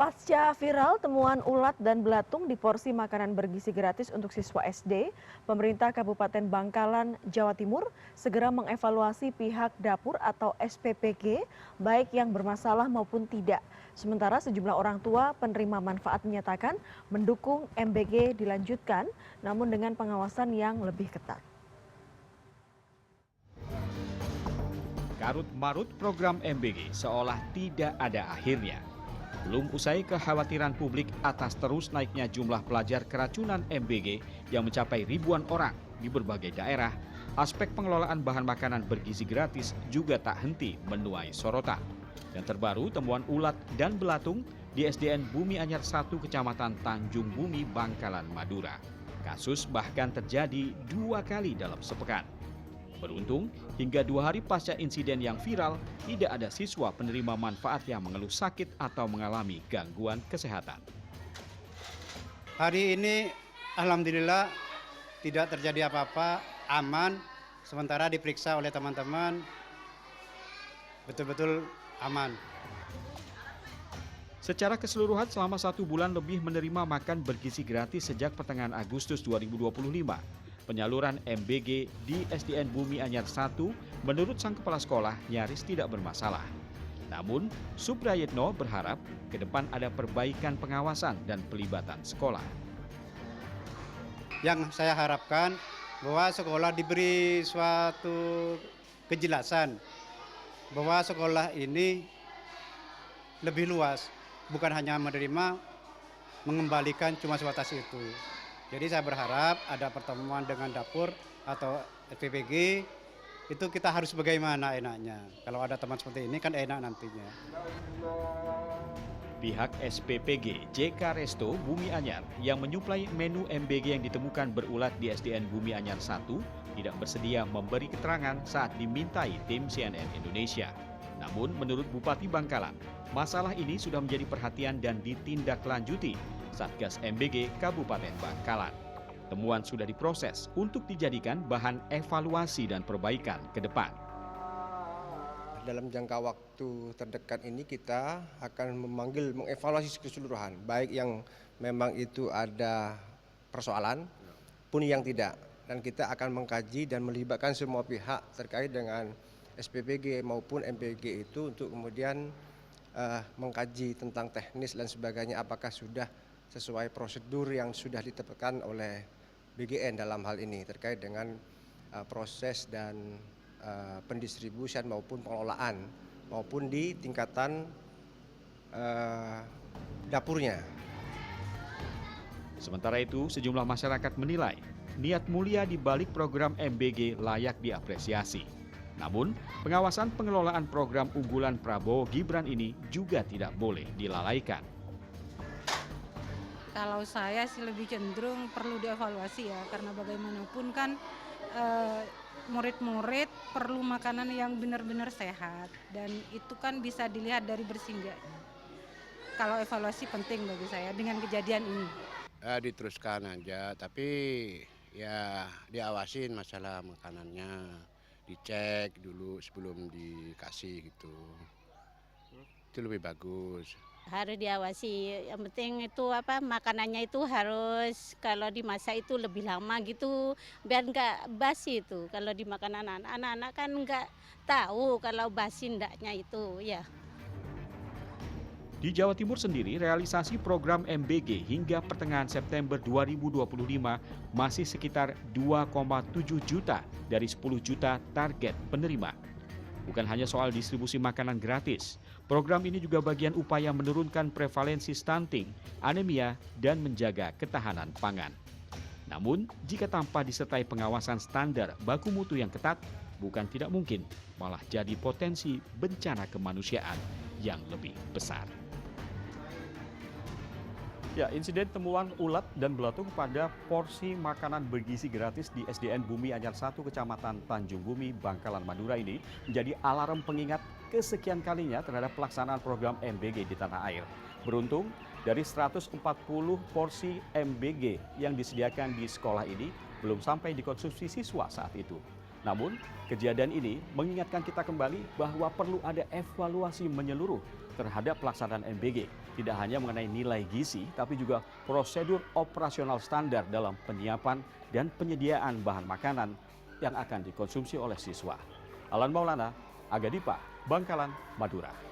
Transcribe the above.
Pasca viral temuan ulat dan belatung di porsi makanan bergizi gratis untuk siswa SD, pemerintah Kabupaten Bangkalan, Jawa Timur segera mengevaluasi pihak dapur atau SPPG, baik yang bermasalah maupun tidak. Sementara sejumlah orang tua penerima manfaat menyatakan mendukung MBG dilanjutkan, namun dengan pengawasan yang lebih ketat. Karut-marut program MBG seolah tidak ada akhirnya. Belum usai kekhawatiran publik atas terus naiknya jumlah pelajar keracunan MBG yang mencapai ribuan orang di berbagai daerah, aspek pengelolaan bahan makanan bergizi gratis juga tak henti menuai sorotan. Yang terbaru, temuan ulat dan belatung di SDN Bumi Anyar 1 Kecamatan Tanjung Bumi, Bangkalan, Madura. Kasus bahkan terjadi 2 kali dalam sepekan. Beruntung, hingga 2 hari pasca insiden yang viral, tidak ada siswa penerima manfaat yang mengeluh sakit atau mengalami gangguan kesehatan. Hari ini alhamdulillah tidak terjadi apa-apa, aman. Sementara diperiksa oleh teman-teman, betul-betul aman. Secara keseluruhan selama 1 bulan lebih menerima makan bergizi gratis sejak pertengahan Agustus 2025. Penyaluran MBG di SDN Bumi Anyar 1 menurut sang kepala sekolah nyaris tidak bermasalah. Namun, Suprayitno berharap ke depan ada perbaikan pengawasan dan pelibatan sekolah. Yang saya harapkan bahwa sekolah diberi suatu kejelasan bahwa sekolah ini lebih luas, bukan hanya menerima, mengembalikan cuma sebatas itu. Jadi saya berharap ada pertemuan dengan dapur atau SPPG, itu kita harus bagaimana enaknya. Kalau ada teman seperti ini kan enak nantinya. Pihak SPPG JK Resto Bumi Anyar yang menyuplai menu MBG yang ditemukan berulat di SDN Bumi Anyar 1 tidak bersedia memberi keterangan saat dimintai tim CNN Indonesia. Namun menurut Bupati Bangkalan, masalah ini sudah menjadi perhatian dan ditindaklanjuti Satgas MBG Kabupaten Bangkalan. Temuan sudah diproses untuk dijadikan bahan evaluasi dan perbaikan ke depan. Dalam jangka waktu terdekat ini kita akan mengevaluasi keseluruhan, baik yang memang itu ada persoalan pun yang tidak. Dan kita akan mengkaji dan melibatkan semua pihak terkait dengan SPPG maupun MBG itu untuk kemudian mengkaji tentang teknis dan sebagainya, apakah sudah sesuai prosedur yang sudah ditetapkan oleh BGN dalam hal ini terkait dengan proses dan pendistribusian maupun pengelolaan maupun di tingkatan dapurnya. Sementara itu, sejumlah masyarakat menilai niat mulia di balik program MBG layak diapresiasi. Namun, pengawasan pengelolaan program unggulan Prabowo Gibran ini juga tidak boleh dilalaikan. Kalau saya sih lebih cenderung perlu dievaluasi ya, karena bagaimanapun kan murid-murid perlu makanan yang benar-benar sehat dan itu kan bisa dilihat dari bersih enggaknya. Kalau evaluasi penting bagi saya dengan kejadian ini. Diteruskan aja, tapi ya diawasin masalah makanannya, dicek dulu sebelum dikasih gitu. Itu lebih bagus. Harus diawasi, yang penting itu makanannya itu harus kalau dimasak itu lebih lama gitu biar nggak basi itu. Kalau dimakan anak-anak kan nggak tahu kalau basi ndaknya itu ya. Di Jawa Timur sendiri, realisasi program MBG hingga pertengahan September 2025 masih sekitar 2,7 juta dari 10 juta target penerima. Bukan hanya soal distribusi makanan gratis, program ini juga bagian upaya menurunkan prevalensi stunting, anemia, dan menjaga ketahanan pangan. Namun, jika tanpa disertai pengawasan standar baku mutu yang ketat, bukan tidak mungkin malah jadi potensi bencana kemanusiaan yang lebih besar. Ya, insiden temuan ulat dan belatung pada porsi makanan bergizi gratis di SDN Bumi Anyar 1 Kecamatan Tanjung Bumi, Bangkalan, Madura ini menjadi alarm pengingat kesekian kalinya terhadap pelaksanaan program MBG di tanah air. Beruntung, dari 140 porsi MBG yang disediakan di sekolah ini belum sampai dikonsumsi siswa saat itu. Namun, kejadian ini mengingatkan kita kembali bahwa perlu ada evaluasi menyeluruh terhadap pelaksanaan MBG. Tidak hanya mengenai nilai gizi, tapi juga prosedur operasional standar dalam penyiapan dan penyediaan bahan makanan yang akan dikonsumsi oleh siswa. Alan Maulana, Aga Dipa, Bangkalan, Madura.